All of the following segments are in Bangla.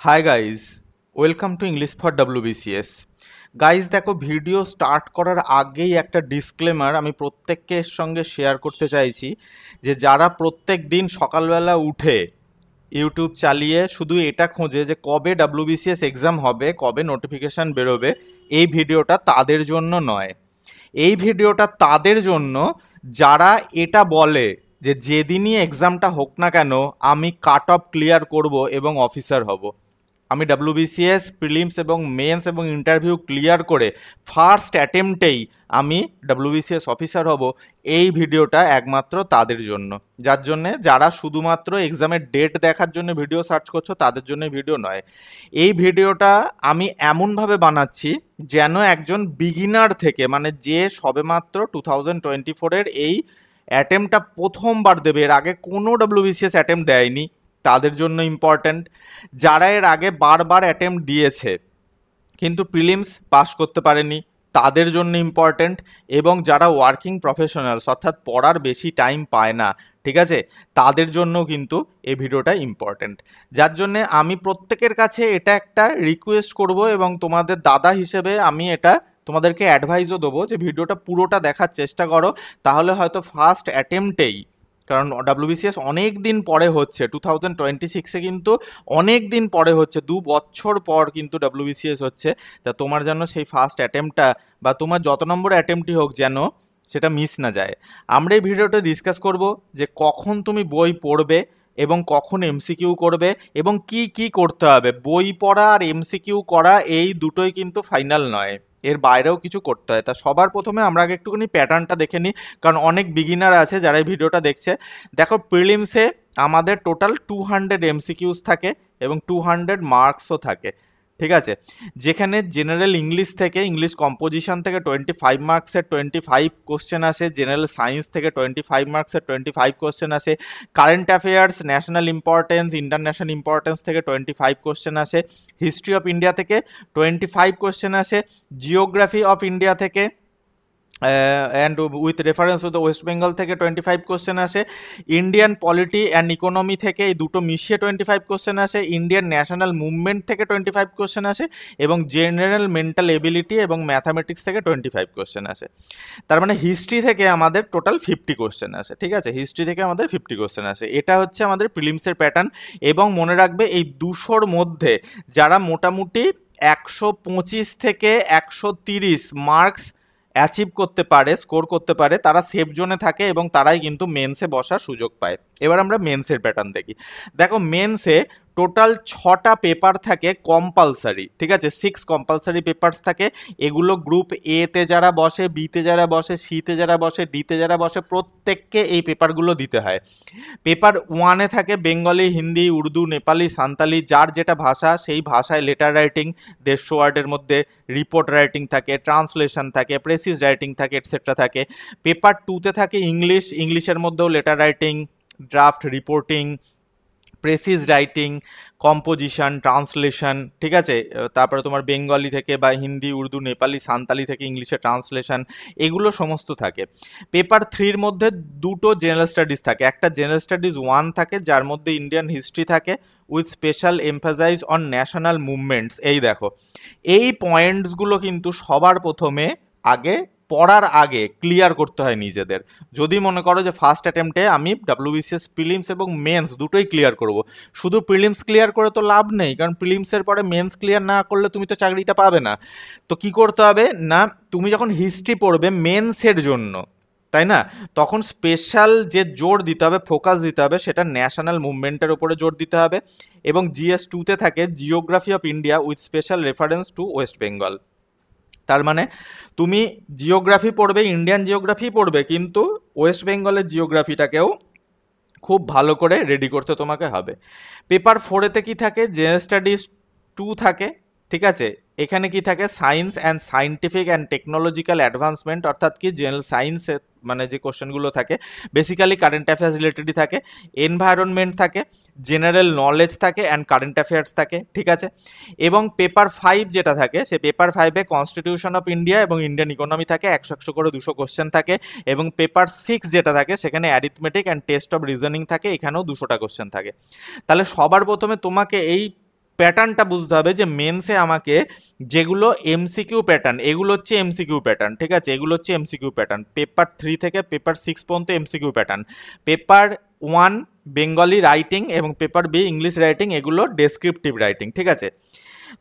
Hi guys, welcome to English for WBCS। Guys দেখো, ভিডিও স্টার্ট করার আগেই একটা ডিসক্লেমার আমি প্রত্যেকের সঙ্গে শেয়ার করতে চাইছি যে যারা প্রত্যেক দিন সকালবেলা উঠে ইউটিউব চালিয়ে শুধু এটা খোঁজে যে কবে WBCS এক্সাম হবে, কবে নোটিফিকেশান বেরোবে, এই ভিডিওটা তাদের জন্য নয়। এই ভিডিওটা তাদের জন্য যারা এটা বলে যে যেদিনই এক্সামটা হোক না কেন আমি কাট অফ ক্লিয়ার করব এবং অফিসার হব। আমি WBCS প্রিলিমস এবং মেন্স এবং ইন্টারভিউ ক্লিয়ার করে ফার্স্ট অ্যাটেম্পটেই আমি WBCS অফিসার হব। এই ভিডিওটা একমাত্র তাদের জন্য, যার জন্যে যারা শুধুমাত্র এক্সামের ডেট দেখার জন্য ভিডিও সার্চ করছো তাদের জন্য ভিডিও নয়। এই ভিডিওটা আমি এমনভাবে বানাচ্ছি যেন একজন বিগিনার থেকে, মানে যে সবেমাত্র 2024-এর এই অ্যাটেম্পটা প্রথমবার দেবে, এর আগে কোনো WBCS অ্যাটেম্প দেয়নি, তাদের জন্য ইম্পর্ট্যান্ট। যারা এর আগে বারবার অ্যাটেম্প্ট দিয়েছে কিন্তু প্রিলিমস পাস করতে পারেনি, তাদের জন্য ইম্পর্ট্যান্ট। এবং যারা ওয়ার্কিং প্রফেশনালস অর্থাৎ পড়ার বেশি টাইম পায় না, ঠিক আছে, তাদের জন্য কিন্তু এই ভিডিওটা ইম্পর্ট্যান্ট। যার জন্যে আমি প্রত্যেকের কাছে এটা একটা রিকোয়েস্ট করব এবং তোমাদের দাদা হিসেবে আমি এটা তোমাদেরকে অ্যাডভাইসও দেবো যে ভিডিওটা পুরোটা দেখার চেষ্টা করো, তাহলে হয়তো ফার্স্ট অ্যাটেম্পটেই, কারণ WBCS অনেক দিন পরে হচ্ছে, 2026-এ কিন্তু অনেক দিন পরে হচ্ছে, 2 বছর পর কিন্তু WBCS হচ্ছে। তা তোমার যেন সেই ফার্স্ট অ্যাটেম্পটা বা তোমার যত নম্বর অ্যাটেম্পটই হোক যেন সেটা মিস না যায়। আমরা এই ভিডিওটা ডিসকাস করব যে কখন তুমি বই পড়বে এবং কখন MCQ করবে এবং কি কি করতে হবে। বই পড়া আর MCQ করা এই দুটোই কিন্তু ফাইনাল নয়, এর বাইরেও কিছু করতে হয়। তা সবার প্রথমে আমরা আগে একটুখানি প্যাটার্নটা দেখে নিই, কারণ অনেক বিগিনার আছে যারা এই ভিডিওটা দেখছে। দেখো, প্রিলিমসে আমাদের টোটাল 200 MCQs থাকে এবং 200 মার্কসও থাকে, ঠিক আছে। যেখানে জেনারেল ইংলিশ থেকে, ইংলিশ কম্পোজিশন থেকে 25 মার্কসের 25 কোশ্চেন আসে, জেনারেল সায়েন্স থেকে 25 মার্কসের 25 কোশ্চেন আসে, current affairs, national importance, international importance থেকে 25 কোশ্চেন আসে, হিস্ট্রি অফ ইন্ডিয়া থেকে 25 কোশ্চেন আসে, জিওগ্রাফি অফ ইন্ডিয়া থেকে and with reference to the West Bengal থেকে 25 কোশ্চেন আসে, ইন্ডিয়ান পলিটি অ্যান্ড ইকোনমি থেকে এই দুটো মিশিয়ে 25 কোশ্চেন আসে, ইন্ডিয়ান ন্যাশনাল মুভমেন্ট থেকে 25 কোশ্চেন আসে এবং জেনারেল মেন্টাল এবিলিটি এবং ম্যাথামেটিক্স থেকে 25 কোশ্চেন আসে। তার মানে হিস্ট্রি থেকে আমাদের টোটাল 50 কোশ্চেন আসে, ঠিক আছে, হিস্ট্রি থেকে আমাদের 50 কোশ্চেন আসে। এটা হচ্ছে আমাদের প্রিলিমসের প্যাটার্ন। এবং মনে রাখবে এই 200-র মধ্যে যারা মোটামুটি 125 থেকে 130 মার্কস অ্যাচিভ করতে পারে, স্কোর করতে পারে, তারা সেফ জোনে থাকে এবং তারাই কিন্তু মেন্সে বসার সুযোগ পায়। এবার আমরা মেন্সের প্যাটার্ন দেখি। দেখো, মেন্সে টোটাল 6টা পেপার থাকে কম্পালসারি, ঠিক আছে, 6 কম্পালসারি পেপারস থাকে। এগুলো গ্রুপ এতে যারা বসে, বিতে যারা বসে, সিতে যারা বসে, ডিতে যারা বসে, প্রত্যেককে এই পেপারগুলো দিতে হয়। পেপার 1-এ থাকে বেঙ্গলি, হিন্দি, উর্দু, নেপালি, সাঁওতালি, যার যেটা ভাষা সেই ভাষায় লেটার রাইটিং 150 ওয়ার্ডের মধ্যে, রিপোর্ট রাইটিং থাকে, ট্রান্সলেশন থাকে, প্রেসিস রাইটিং থাকে, এটসেট্রা থাকে। পেপার 2-তে থাকে ইংলিশ, ইংলিশের মধ্যেও letter writing, draft, reporting, precis writing, composition, translation, ঠিক আছে। তারপরে তোমার বেঙ্গলি থেকে বা হিন্দি, উর্দু, নেপালি, সাঁওতালি থেকে ইংলিশে ট্রান্সলেশন, এগুলো সমস্ত থাকে। পেপার 3-র মধ্যে দুটো জেনারেল স্টাডিজ থাকে, একটা জেনারেল স্টাডিজ 1 থাকে যার মধ্যে ইন্ডিয়ান হিস্ট্রি থাকে with special emphasize on national movements. এই দেখো, এই পয়েন্টসগুলো কিন্তু সবার প্রথমে আগে পড়ার আগে ক্লিয়ার করতে হয় নিজেদের। যদি মনে করো যে ফার্স্ট অ্যাটেম্পটে আমি WBCS প্রিলিমস এবং মেন্স দুটোই ক্লিয়ার করব, শুধু প্রিলিমস ক্লিয়ার করে তো লাভ নেই, কারণ প্রিলিমসের পরে মেন্স ক্লিয়ার না করলে তুমি তো চাকরিটা পাবে না। তো কি করতে হবে না, তুমি যখন হিস্ট্রি পড়বে মেন্সের জন্য, তাই না, তখন স্পেশাল যে জোর দিতে হবে, ফোকাস দিতে হবে, সেটা ন্যাশনাল মুভমেন্টের উপরে জোর দিতে হবে। এবং GS2-তে থাকে geography of India with special reference to West Bengal. তার মানে তুমি জিওগ্রাফি পড়বে, ইন্ডিয়ান জিওগ্রাফি পড়বে, কিন্তু ওয়েস্ট বেঙ্গলের জিওগ্রাফিটাকেও খুব ভালো করে রেডি করতে তোমাকে হবে। পেপার 4-এতে কি থাকে, জেনারেল স্টাডিজ 2 থাকে, ঠিক আছে। এখানে কি থাকে, science and scientific and technological advancement, অর্থাৎ কি জেনারেল সায়েন্সে মানে যে কোশ্চেনগুলো থাকে বেসিক্যালি কারেন্ট অ্যাফেয়ার্স রিলেটেডই থাকে, এনভায়রনমেন্ট থাকে, জেনারেল নলেজ থাকে অ্যান্ড কারেন্ট অ্যাফেয়ার্স থাকে, ঠিক আছে। এবং পেপার 5 যেটা থাকে, সে পেপার 5-এ কনস্টিটিউশন অফ ইন্ডিয়া এবং ইন্ডিয়ান ইকোনমি থাকে, 100 করে 200 কোশ্চেন থাকে। এবং পেপার 6 যেটা থাকে সেখানে arithmetic and test of reasoning থাকে, এখানেও 200টা কোশ্চেন থাকে। তাহলে সবার প্রথমে তোমাকে এই প্যাটার্নটা বুঝতে হবে যে মেন্সে আমাকে যেগুলো এমসিকিউ প্যাটার্ন, এগুলো হচ্ছে এমসিকিউ প্যাটার্ন, ঠিক আছে, এগুলো হচ্ছে এমসিকিউ প্যাটার্ন। পেপার 3 থেকে পেপার 6 পর্যন্ত MCQ pattern. Paper 1 Bengali writing এবং পেপার বি ইংলিশ রাইটিং, এগুলো ডেসক্রিপটিভ রাইটিং, ঠিক আছে।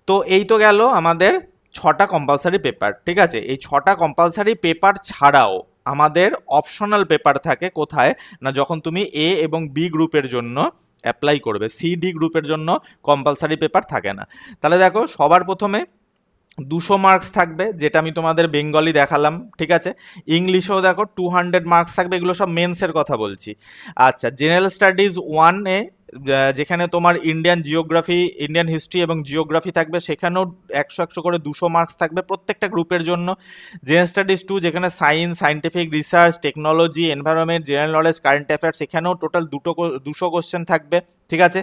তো এই তো গেল আমাদের 6টা কম্পালসারি পেপার, ঠিক আছে। এই 6টা কম্পালসারি পেপার ছাড়াও আমাদের অপশনাল পেপার থাকে কোথায় না, যখন তুমি এ এবং বি গ্রুপের জন্য অ্যাপ্লাই করবে। সি ডি গ্রুপের জন্য কম্পালসারি পেপার থাকে না। তাহলে দেখো, সবার প্রথমে 200 মার্কস থাকবে, যেটা আমি তোমাদের বেঙ্গলি দেখালাম, ঠিক আছে। ইংলিশেও দেখো 200 মার্কস থাকবে, এগুলো সব মেন্সের কথা বলছি। আচ্ছা, জেনারেল স্টাডিজ 1-এ যেখানে তোমার ইন্ডিয়ান জিওগ্রাফি, ইন্ডিয়ান হিস্ট্রি এবং জিওগ্রাফি থাকবে, সেখানেও 100 করে 200 মার্কস থাকবে প্রত্যেকটা গ্রুপের জন্য। জেনারেল স্টাডিজ 2 যেখানে science, scientific research, technology, environment, general knowledge, current affairs, সেখানেও টোটাল 200 কোশ্চেন থাকবে, ঠিক আছে।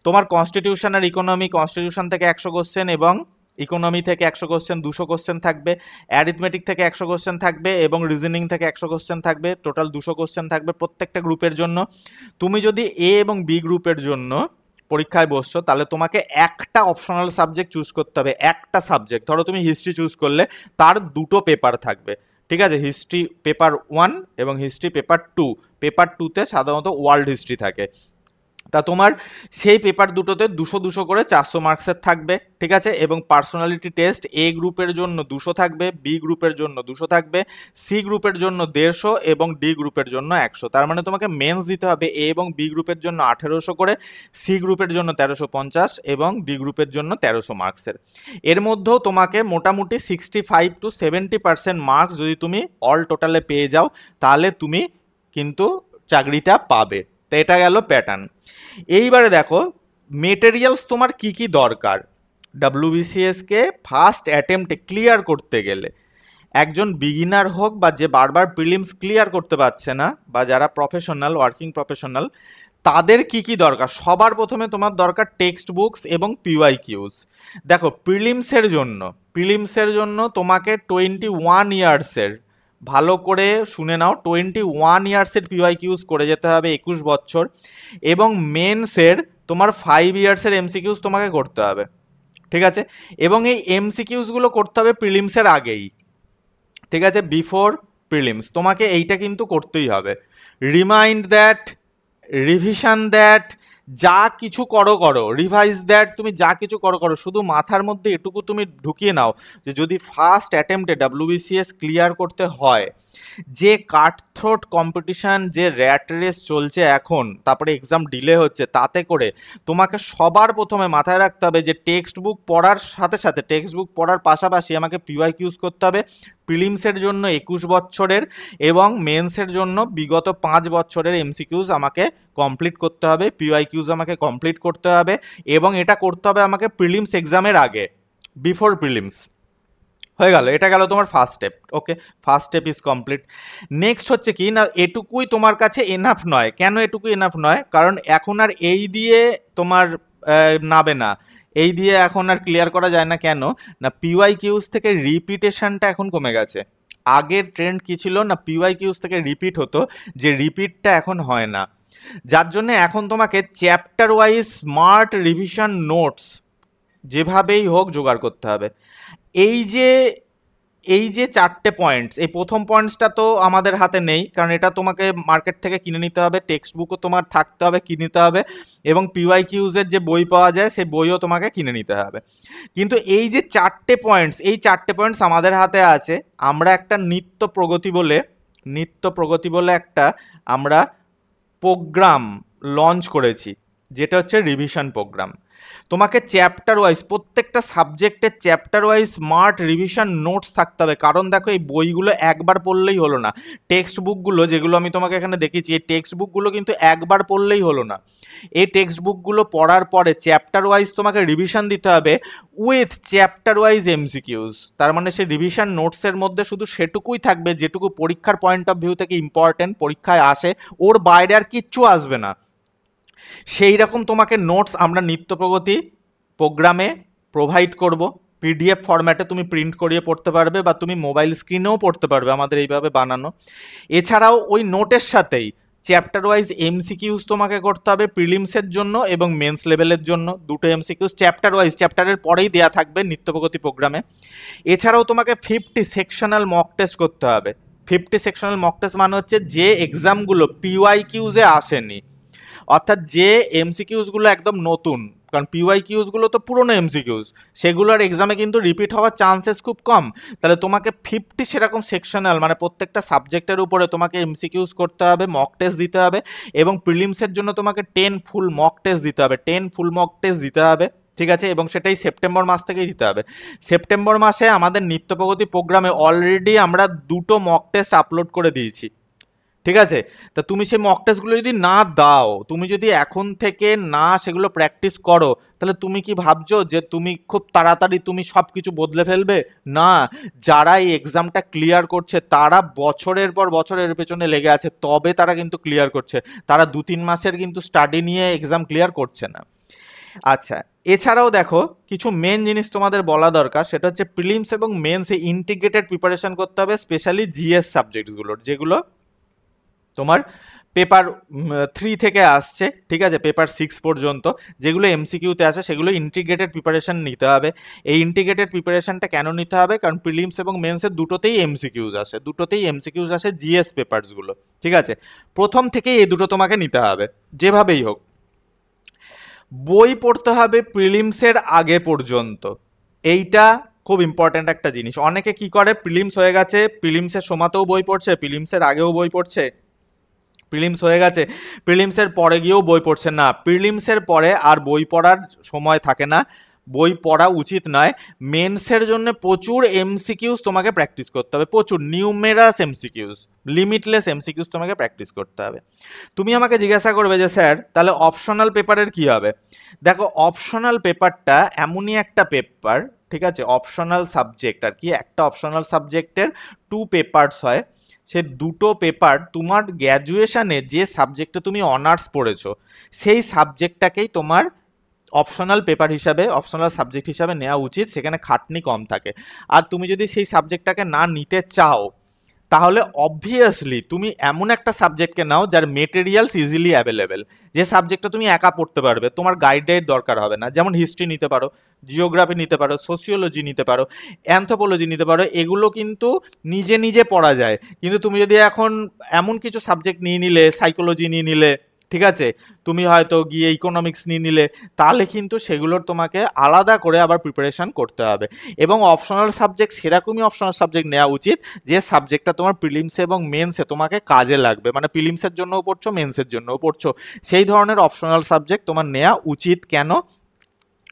তোমার কনস্টিটিউশন আর ইকোনমি, কনস্টিটিউশন থেকে 100 কোশ্চেন এবং ইকোনমি থেকে 100 কোশ্চেন, 200 কোশ্চেন থাকবে। অ্যারিথমেটিক থেকে 100 কোশ্চেন থাকবে এবং রিজনিং থেকে 100 কোশ্চেন থাকবে, টোটাল 200 কোশ্চেন থাকবে প্রত্যেকটা গ্রুপের জন্য। তুমি যদি এ এবং বি গ্রুপের জন্য পরীক্ষায় বসছো, তাহলে তোমাকে একটা অপশনাল সাবজেক্ট চুজ করতে হবে, একটা সাবজেক্ট। ধরো তুমি হিস্ট্রি চুজ করলে, তার 2টো পেপার থাকবে, ঠিক আছে। হিস্ট্রি পেপার 1 এবং হিস্ট্রি পেপার 2। পেপার 2তে সাধারণত ওয়ার্ল্ড হিস্ট্রি থাকে। তা তোমার সেই পেপার দুটোতে 200 করে 400 মার্কসের থাকবে, ঠিক আছে। এবং পার্সোনালিটি টেস্ট এ গ্রুপের জন্য 200 থাকবে, বি গ্রুপের জন্য 200 থাকবে, সি গ্রুপের জন্য 150 এবং ডি গ্রুপের জন্য 100। তার মানে তোমাকে মেন্স দিতে হবে এ এবং বি গ্রুপের জন্য 1800 করে, সি গ্রুপের জন্য 1350 এবং ডি গ্রুপের জন্য 1300 মার্কসের। এর মধ্যেও তোমাকে মোটামুটি 65 to 70% মার্কস যদি তুমি অল টোটালে পেয়ে যাও, তাহলে তুমি কিন্তু চাকরিটা পাবে। তো এটা গেল প্যাটার্ন। এইবারে দেখো, মেটেরিয়ালস তোমার কি কি দরকার ডাব্লিউবিসিএসকে ফার্স্ট অ্যাটেম্পটে ক্লিয়ার করতে গেলে। একজন বিগিনার হোক বা যে বারবার প্রিলিমস ক্লিয়ার করতে পারছে না, বা যারা প্রফেশনাল, ওয়ার্কিং প্রফেশনাল, তাদের কি কি দরকার। সবার প্রথমে তোমার দরকার টেক্সট বুকস এবং পিওয়াইকিউজ। দেখো, প্রিলিমসের জন্য তোমাকে 21 ইয়ার্সের, ভালো করে শুনে নাও, 21 ইয়ার্সের পিওয়াইকিউজ করে যেতে হবে, 21 বছর। এবং মেন্সের তোমার 5 ইয়ার্সের এমসিকিউজ তোমাকে করতে হবে, ঠিক আছে। এবং এই এমসিকিউজগুলো করতে হবে প্রিলিমসের আগেই, ঠিক আছে, বিফোর প্রিলিমস। তোমাকে এইটা কিন্তু করতেই হবে। রিমাইন্ড দ্যাট, রিভিশন দ্যাট, যা কিছু করো, রিভাইজ দ্যাট, তুমি যা কিছু করো, শুধু মাথার মধ্যে এটুকু তুমি ঢুকিয়ে নাও যে যদি ফার্স্ট অ্যাটেম্পটে ডাব্লিউবিসিএস ক্লিয়ার করতে হয়, যে কাটথ্রোট কম্পিটিশন, যে র্যাট রেস চলছে এখন, তারপরে এক্সাম ডিলে হচ্ছে, তাতে করে তোমাকে সবার প্রথমে মাথায় রাখতে হবে যে টেক্সট বুক পড়ার সাথে সাথে, টেক্সট বুক পড়ার পাশাপাশি আমাকে পিওয়াইকিউজ করতে হবে। প্রিলিমসের জন্য 21 বছরের এবং মেন্সের জন্য বিগত 5 বছরের এমসিকিউজ আমাকে কমপ্লিট করতে হবে, পিওয়াইকিউজ আমাকে কমপ্লিট করতে হবে, এবং এটা করতে হবে আমাকে প্রিলিমস এক্সামের আগে, বিফোর প্রিলিমস। হয়ে গেল, এটা গেল তোমার first step. Okay, first step is complete. Next হচ্ছে কি না, এটুকুই তোমার কাছে এনাফ নয়। কেন এটুকু এনাফ নয়? কারণ এখন আর এই দিয়ে তোমার নাবে না, এই দিয়ে এখন আর ক্লিয়ার করা যায় না। কেন না, পিওয়াইকিউজ থেকে রিপিটেশনটা এখন কমে গেছে। আগের ট্রেন্ড কি ছিল না, পিওয়াইকিউজ থেকে রিপিট হতো, যে রিপিটটা এখন হয় না, যার জন্য এখন তোমাকে chapter wise smart revision notes যেভাবেই হোক জোগাড় করতে হবে। এই যে 4টে পয়েন্টস, এই প্রথম পয়েন্টসটা তো আমাদের হাতে নেই, কারণ এটা তোমাকে মার্কেট থেকে কিনে নিতে হবে, টেক্সট বুকও তোমার থাকতে হবে, কিনে নিতে হবে, এবং পিওয়াইকিউজের যে বই পাওয়া যায় সেই বইও তোমাকে কিনে নিতে হবে। কিন্তু এই যে 4টে পয়েন্টস, এই 4টে পয়েন্টস আমাদের হাতে আছে। আমরা একটা নিত্য প্রগতি বলে একটা আমরা প্রোগ্রাম লঞ্চ করেছি, যেটা হচ্ছে রিভিশন প্রোগ্রাম। তোমাকে চ্যাপ্টার ওয়াইজ, প্রত্যেকটা সাবজেক্টের chapter wise smart revision notes থাকতে হবে। কারণ দেখো, এই বইগুলো একবার পড়লেই হলো না। টেক্সট বুকগুলো যেগুলো আমি তোমাকে এখানে দেখিয়েছি, এই টেক্সট বুকগুলো কিন্তু একবার পড়লেই হলো না। এই টেক্সট বুকগুলো পড়ার পরে চ্যাপ্টার ওয়াইজ তোমাকে রিভিশন দিতে হবে উইথ চ্যাপ্টার ওয়াইজ এমসিকিউজ। তার মানে সেই রিভিশন নোটসের মধ্যে শুধু সেটুকুই থাকবে যেটুকু পরীক্ষার পয়েন্ট অফ ভিউ থেকে ইম্পর্টেন্ট, পরীক্ষায় আসে, ওর বাইরে আর কিচ্ছু আসবে না। সেই রকম তোমাকে নোটস আমরা নিত্য প্রগতি প্রোগ্রামে প্রোভাইড করব। পিডিএফ ফরম্যাটে তুমি প্রিন্ট করিয়ে পড়তে পারবে, বা তুমি মোবাইল স্ক্রিনেও পড়তে পারবে, আমাদের এইভাবে বানানো। এছাড়াও ওই নোটের সাথেই চ্যাপ্টার ওয়াইজ এমসিকিউজ তোমাকে করতে হবে প্রিলিমসের জন্য এবং মেন্স লেভেলের জন্য, দুটো এমসিকিউজ চ্যাপ্টার ওয়াইজ, চ্যাপ্টারের পরেই দেওয়া থাকবে নিত্যপ্রগতি প্রোগ্রামে। এছাড়াও তোমাকে 50 সেকশনাল মক টেস্ট করতে হবে। 50 সেকশনাল মক টেস্ট মানে হচ্ছে যে এক্সামগুলো পিওয়াই কিউজে আসেনি, অর্থাৎ যে এমসিকিউজগুলো একদম নতুন, কারণ পিওয়াই কিউজগুলো তো পুরনো এমসিকিউজ, সেগুলোর এক্সামে কিন্তু রিপিট হওয়ার চান্সেস খুব কম। তাহলে তোমাকে 50 সেরকম সেকশনাল মানে প্রত্যেকটা সাবজেক্টের উপরে তোমাকে এমসিকিউজ করতে হবে, মক টেস্ট দিতে হবে, এবং প্রিলিমসের জন্য তোমাকে 10 ফুল মক টেস্ট দিতে হবে, 10 ফুল মক টেস্ট দিতে হবে, ঠিক আছে? এবং সেটাই সেপ্টেম্বর মাস থেকেই দিতে হবে। সেপ্টেম্বর মাসে আমাদের নিত্যপ্রগতি প্রোগ্রামে অলরেডি আমরা 2টো মক টেস্ট আপলোড করে দিয়েছি, ঠিক আছে? তা তুমি সেই মক টেস্টগুলো যদি না দাও, তুমি যদি এখন থেকে না সেগুলো প্র্যাকটিস করো, তাহলে তুমি কি ভাবছো যে তুমি খুব তাড়াতাড়ি তুমি সব কিছু বদলে ফেলবে? না, যারা এই এক্সামটা ক্লিয়ার করছে তারা বছরের পর বছরের পেছনে লেগে আছে, তবে তারা কিন্তু ক্লিয়ার করছে। তারা 2-3 মাসের কিন্তু স্টাডি নিয়ে এক্সাম ক্লিয়ার করছে না। আচ্ছা, এছাড়াও দেখো কিছু মেন জিনিস তোমাদের বলা দরকার, সেটা হচ্ছে প্রিলিমস এবং মেন্সে ইন্টিগ্রেটেড প্রিপারেশন করতে হবে, স্পেশালি জিএস সাবজেক্টসগুলোর, যেগুলো তোমার পেপার 3 থেকে আসছে, ঠিক আছে, পেপার 6 পর্যন্ত যেগুলো এমসিকিউতে আসে, সেগুলো ইন্টিগ্রেটেড প্রিপারেশন নিতে হবে। এই ইন্টিগ্রেটেড প্রিপারেশনটা কেন নিতে হবে? কারণ প্রিলিমস এবং মেন্সের দুটোতেই এমসিকিউজ আসে জিএস পেপারসগুলো, ঠিক আছে? প্রথম থেকেই এই দুটো তোমাকে নিতে হবে যেভাবেই হোক। বই পড়তে হবে প্রিলিমসের আগে পর্যন্ত, এইটা খুব ইম্পর্ট্যান্ট একটা জিনিস। অনেকে কি করে, প্রিলিমস হয়ে গেছে, প্রিলিমসের সময়তেও বই পড়ছে, প্রিলিমসের আগেও বই পড়ছে, প্রিলিমস হয়ে গেছে প্রিলিমসের পরে গিয়েও বই পড়ছে না। প্রিলিমসের পরে আর বই পড়ার সময় থাকে না, বই পড়া উচিত নয়। মেন্সের জন্য প্রচুর এমসিকিউজ তোমাকে প্র্যাকটিস করতে হবে, প্রচুর নিউমেরাস এমসিকিউজ, লিমিটলেস এমসিকিউজ তোমাকে প্র্যাকটিস করতে হবে। তুমি আমাকে জিজ্ঞাসা করবে যে স্যার তাহলে অপশনাল পেপারের কি হবে? দেখো, অপশনাল পেপারটা এমনই একটা পেপার, ঠিক আছে, অপশনাল সাবজেক্ট আর কি, একটা অপশনাল সাবজেক্টের 2 পেপারস হয়। সে দুটো পেপার তোমার গ্র্যাজুয়েশনে যে সাবজেক্টে তুমি অনার্স পড়েছো সেই সাবজেক্টটাকেই তোমার অপশনাল পেপার হিসাবে, অপশনাল সাবজেক্ট হিসাবে নেওয়া উচিত, সেখানে খাটনি কম থাকে। আর তুমি যদি সেই সাবজেক্টটাকে না নিতে চাও, তাহলে অবভিয়াসলি তুমি এমন একটা সাবজেক্টকে নাও যার মেটেরিয়ালস ইজিলি অ্যাভেলেবেল, যে সাবজেক্টটা তুমি একা পড়তে পারবে, তোমার গাইডের দরকার হবে না। যেমন হিস্ট্রি নিতে পারো, জিওগ্রাফি নিতে পারো, সোশিওলজি নিতে পারো, অ্যানথ্রোপোলজি নিতে পারো, এগুলো কিন্তু নিজে নিজে পড়া যায়। কিন্তু তুমি যদি এখন এমন কিছু সাবজেক্ট নিয়ে নিলে, সাইকোলজি নিয়ে নিলে, ঠিক আছে, তুমি হয়তো গিয়ে ইকোনমিক্স নিয়ে নিলে, তাহলে কিন্তু সেগুলোর তোমাকে আলাদা করে আবার প্রিপারেশন করতে হবে। এবং অপশনাল সাবজেক্ট সেরকমই অপশনাল সাবজেক্ট নেওয়া উচিত যে সাবজেক্টটা তোমার প্রিলিমসে এবং মেন্সে তোমাকে কাজে লাগবে, মানে প্রিলিমসের জন্যও পড়ছো, মেন্সের জন্যও পড়ছো, সেই ধরনের অপশনাল সাবজেক্ট তোমার নেওয়া উচিত। কেন?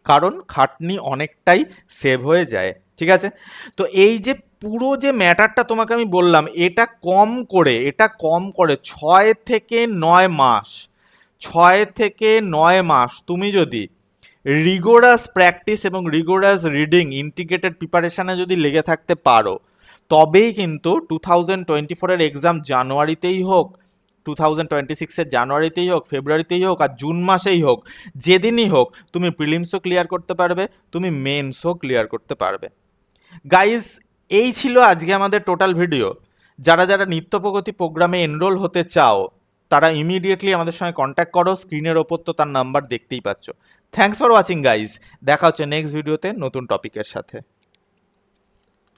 কারণ খাটনি অনেকটাই সেভ হয়ে যায়, ঠিক আছে? তো এই যে পুরো যে ম্যাটারটা তোমাকে আমি বললাম, এটা কম করে 6 থেকে 9 মাস, 6 থেকে 9 মাস তুমি যদি রিগোরাস প্র্যাকটিস এবং রিগোরাস রিডিং ইন্টিগ্রেটেড প্রিপারেশনে যদি লেগে থাকতে পারো, তবেই কিন্তু 2024-এর এক্সাম জানুয়ারিতেই হোক, 2026-এর জানুয়ারিতেই হোক, ফেব্রুয়ারিতেই হোক, আর জুন মাসেই হোক, যেদিনই হোক, তুমি প্রিলিমসও ক্লিয়ার করতে পারবে, তুমি মেন্সও ক্লিয়ার করতে পারবে। গাইজ, এই ছিল আজকে আমাদের টোটাল ভিডিও। যারা যারা নিত্যপ্রগতি প্রোগ্রামে এনরোল হতে চাও, তারা ইমিডিয়েটলি আমাদের সঙ্গে কন্ট্যাক্ট করো, স্ক্রিনের ওপর তো তার নাম্বার দেখতেই পাচ্ছ। থ্যাঙ্কস ফর ওয়াচিং গাইজ, দেখা হচ্ছে নেক্সট ভিডিওতে নতুন টপিকের সাথে।